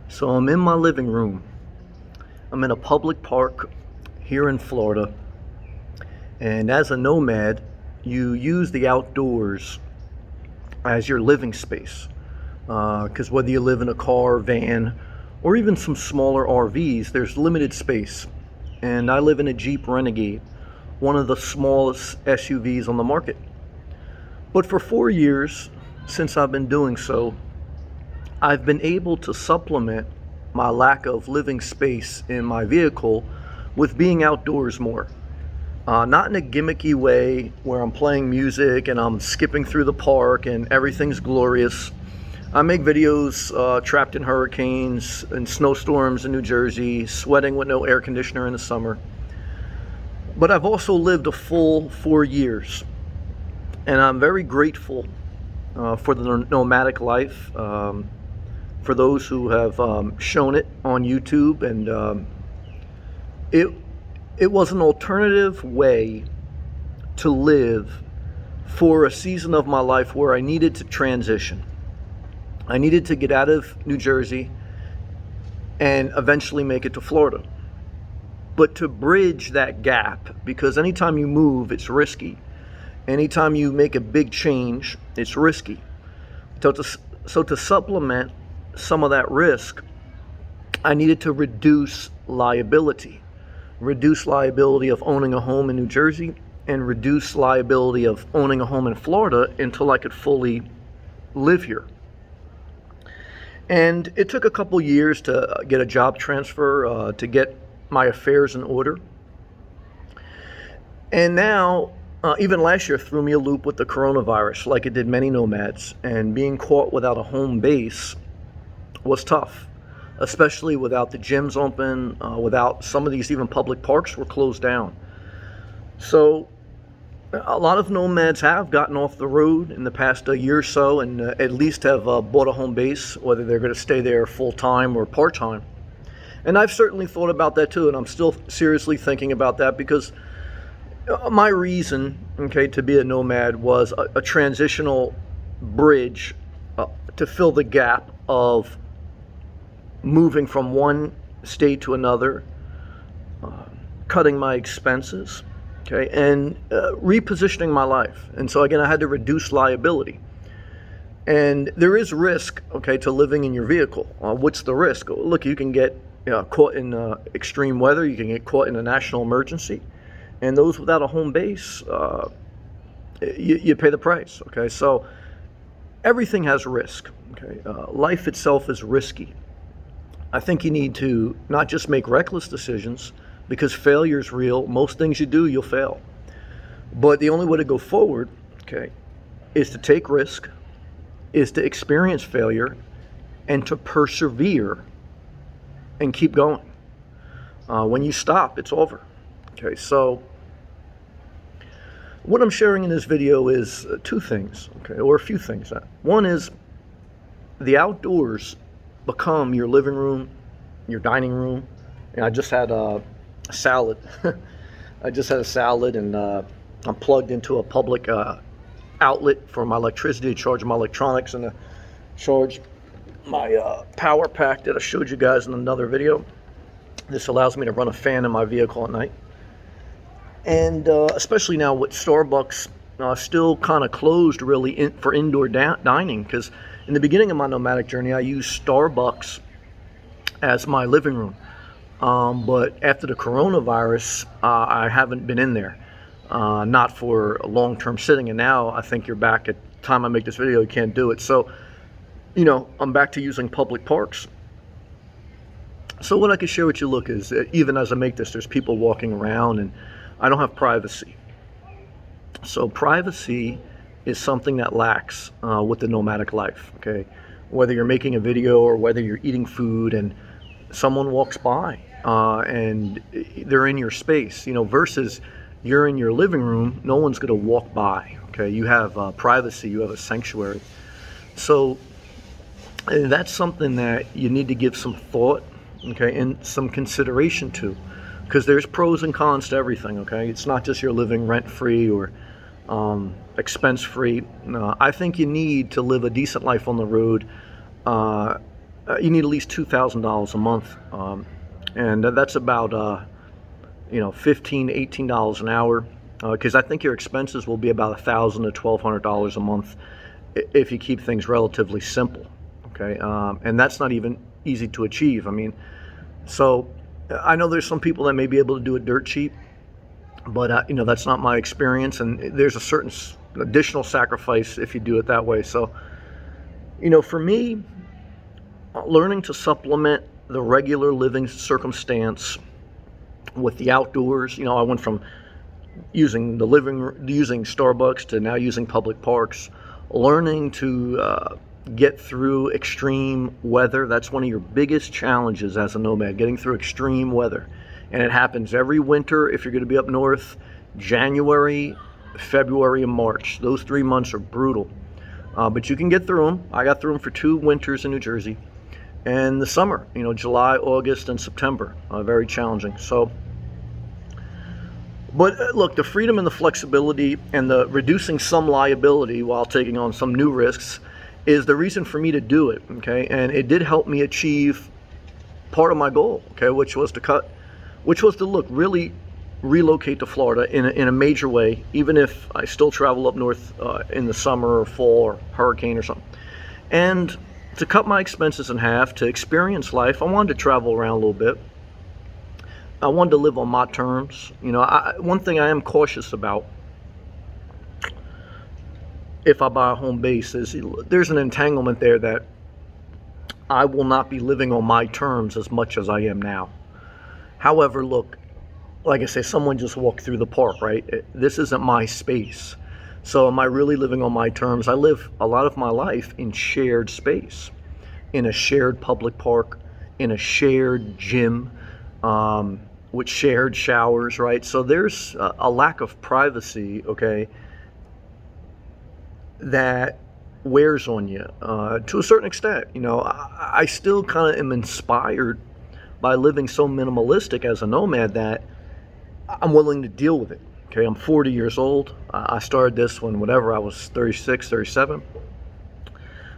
So I'm in my living room. I'm in a public park here in Florida. And as a nomad, you use the outdoors as your living space. Because whether you live in a car, van, or even some smaller RVs, there's limited space. And I live in a Jeep Renegade, one of the smallest SUVs on the market. But for 4 years, since I've been doing so, I've been able to supplement my lack of living space in my vehicle with being outdoors more. Not in a gimmicky way where I'm playing music and I'm skipping through the park and everything's glorious. I make videos trapped in hurricanes and snowstorms in New Jersey, sweating with no air conditioner in the summer. But I've also lived a full 4 years, and I'm very grateful for the nomadic life. For those who have shown it on YouTube, and it was an alternative way to live for a season of my life where I needed to transition. I needed to get out of New Jersey and eventually make it to Florida. But to bridge that gap, because anytime you move, it's risky. Anytime you make a big change, it's risky. So to supplement some of that risk, I needed to reduce liability. Reduce liability of owning a home in New Jersey and reduce liability of owning a home in Florida until I could fully live here. And it took a couple years to get a job transfer, to get my affairs in order. And now, even last year threw me a loop with the coronavirus, like it did many nomads. And being caught without a home base was tough, especially without the gyms open, without some of these even public parks were closed down. So a lot of nomads have gotten off the road in the past year or so and at least have bought a home base, whether they're going to stay there full time or part time. And I've certainly thought about that too, and I'm still seriously thinking about that because my reason, to be a nomad was a transitional bridge to fill the gap of moving from one state to another, cutting my expenses, and repositioning my life. And so again, I had to reduce liability. And there is risk, to living in your vehicle. What's the risk? Look, you can get caught in extreme weather. You can get caught in a national emergency. And those without a home base, you pay the price. So everything has risk. Life itself is risky. I think you need to not just make reckless decisions, because failure is real. Most things you do, you'll fail. But the only way to go forward, is to take risk, is to experience failure, and to persevere and keep going. When you stop, it's over. So what I'm sharing in this video is two things, or a few things. One is the outdoors become your living room, your dining room. And I just had a salad. I just had a salad, and I'm plugged into a public outlet for my electricity to charge my electronics and to charge my power pack that I showed you guys in another video. This allows me to run a fan in my vehicle at night. And especially now with Starbucks still kind of closed really for indoor dining, because in the beginning of my nomadic journey, I used Starbucks as my living room. But after the coronavirus, I haven't been in there, not for long-term sitting. And now I think you're back at the time I make this video, you can't do it. So, I'm back to using public parks. So what I can share with you, look, is even as I make this, there's people walking around and I don't have privacy. So privacy is something that lacks with the nomadic life, Whether you're making a video or whether you're eating food and someone walks by and they're in your space, versus you're in your living room, no one's going to walk by, You have privacy, you have a sanctuary. So and that's something that you need to give some thought, and some consideration to, because there's pros and cons to everything, It's not just you're living rent-free or expense-free. I think you need to live a decent life on the road you need at least $2,000 a month, and that's about $15 to $18 an hour. Because I think your expenses will be about $1,000 to $1,200 a month if you keep things relatively simple. Okay, and that's not even easy to achieve. I mean, so I know there's some people that may be able to do it dirt cheap, but that's not my experience, and there's a certain additional sacrifice if you do it that way. So, for me, learning to supplement the regular living circumstance with the outdoors. I went from using using Starbucks to now using public parks. Learning to get through extreme weather. That's one of your biggest challenges as a nomad, getting through extreme weather. And it happens every winter if you're going to be up north. January, February, and March. Those 3 months are brutal. But you can get through them. I got through them for 2 winters in New Jersey. And the summer, July, August, and September, very challenging. So, but look, the freedom and the flexibility and the reducing some liability while taking on some new risks is the reason for me to do it, okay? And it did help me achieve part of my goal, okay, which was to really relocate to Florida in a major way, even if I still travel up north in the summer or fall or hurricane or something. And to cut my expenses in half, to experience life. I wanted to travel around a little bit. I wanted to live on my terms. One thing I am cautious about if I buy a home base is there's an entanglement there that I will not be living on my terms as much as I am now. However, look, like I say, someone just walked through the park, right? This isn't my space. So am I really living on my terms? I live a lot of my life in shared space, in a shared public park, in a shared gym, with shared showers, right? So there's a lack of privacy, okay, that wears on you to a certain extent. I still kind of am inspired by living so minimalistic as a nomad that I'm willing to deal with it. Okay, I'm 40 years old. I started this when I was 36, 37.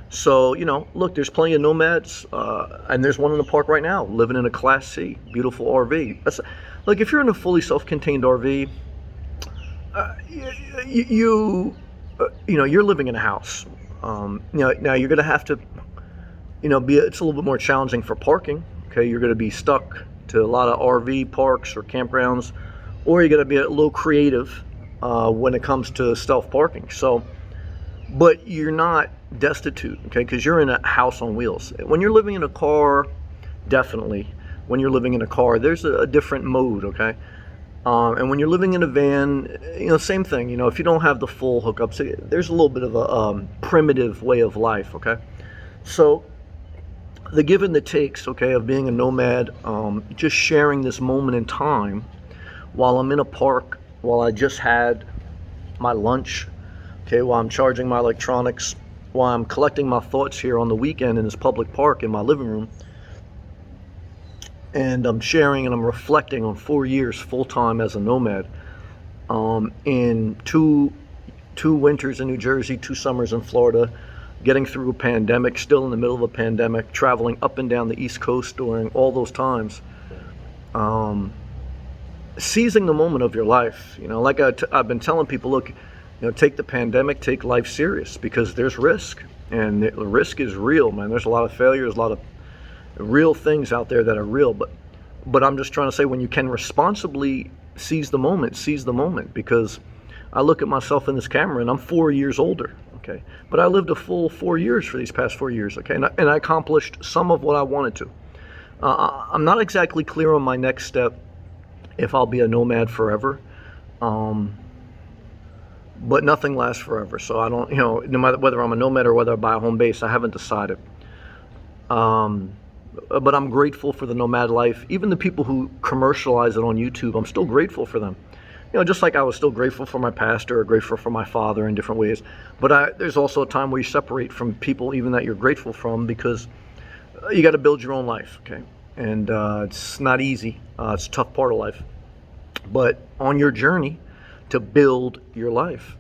So, look, there's plenty of nomads, and there's one in the park right now, living in a Class C, beautiful RV. Look, if you're in a fully self-contained RV, you're living in a house. Now you're going to have to, it's a little bit more challenging for parking. Okay, you're going to be stuck to a lot of RV parks or campgrounds, or you're going to be a little creative when it comes to stealth parking. So, but you're not destitute, okay, because you're in a house on wheels. When you're living in a car, definitely, when you're living in a car, there's a different mode, okay? And when you're living in a van, same thing. If you don't have the full hookups, there's a little bit of a primitive way of life, okay? So the give and the takes, okay, of being a nomad, just sharing this moment in time while I'm in a park, while I just had my lunch, okay, while I'm charging my electronics, while I'm collecting my thoughts here on the weekend in this public park in my living room, and I'm sharing and I'm reflecting on 4 years full-time as a nomad, in two winters in New Jersey, 2 summers in Florida, getting through a pandemic, still in the middle of a pandemic, traveling up and down the East Coast during all those times, seizing the moment of your life. Like I've been telling people, look, take the pandemic, take life serious, because there's risk, and the risk is real, man. There's a lot of failures, a lot of real things out there that are real, but I'm just trying to say, when you can responsibly seize the moment, because I look at myself in this camera and I'm 4 years older, okay, but I lived a full 4 years for these past 4 years, okay, and I accomplished some of what I wanted to. I'm not exactly clear on my next step, if I'll be a nomad forever, but nothing lasts forever, so I don't, no matter whether I'm a nomad or whether I buy a home base, I haven't decided. But I'm grateful for the nomad life. Even the people who commercialize it on YouTube, I'm still grateful for them. Just like I was still grateful for my pastor or grateful for my father in different ways. But there's also a time where you separate from people even that you're grateful from, because you got to build your own life, okay? And it's not easy. It's a tough part of life. But on your journey to build your life,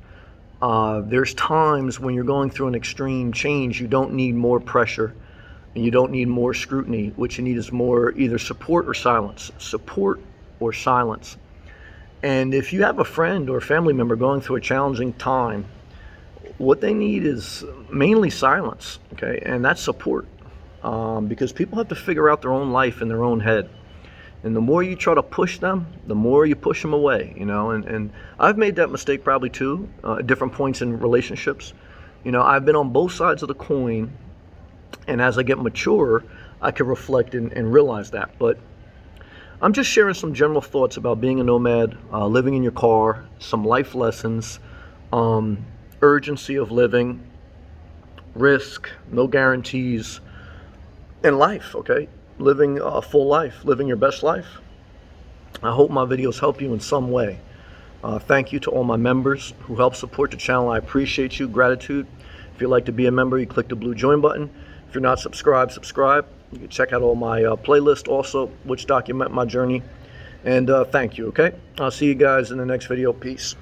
there's times when you're going through an extreme change, you don't need more pressure. and you don't need more scrutiny. What you need is more either support or silence. Support or silence. And if you have a friend or a family member going through a challenging time, what they need is mainly silence, okay? And that's support, because people have to figure out their own life in their own head. And the more you try to push them, the more you push them away, you know. And I've made that mistake probably too, at different points in relationships. You know, I've been on both sides of the coin, and as I get mature, I can reflect and realize that. But I'm just sharing some general thoughts about being a nomad, living in your car, some life lessons, urgency of living, risk, no guarantees, and life, okay? Living a full life, living your best life. I hope my videos help you in some way. Thank you to all my members who help support the channel. I appreciate you. Gratitude. If you'd like to be a member, you click the blue join button. If you're not subscribed, subscribe. You can check out all my playlists also, which document my journey. And thank you, okay? I'll see you guys in the next video. Peace.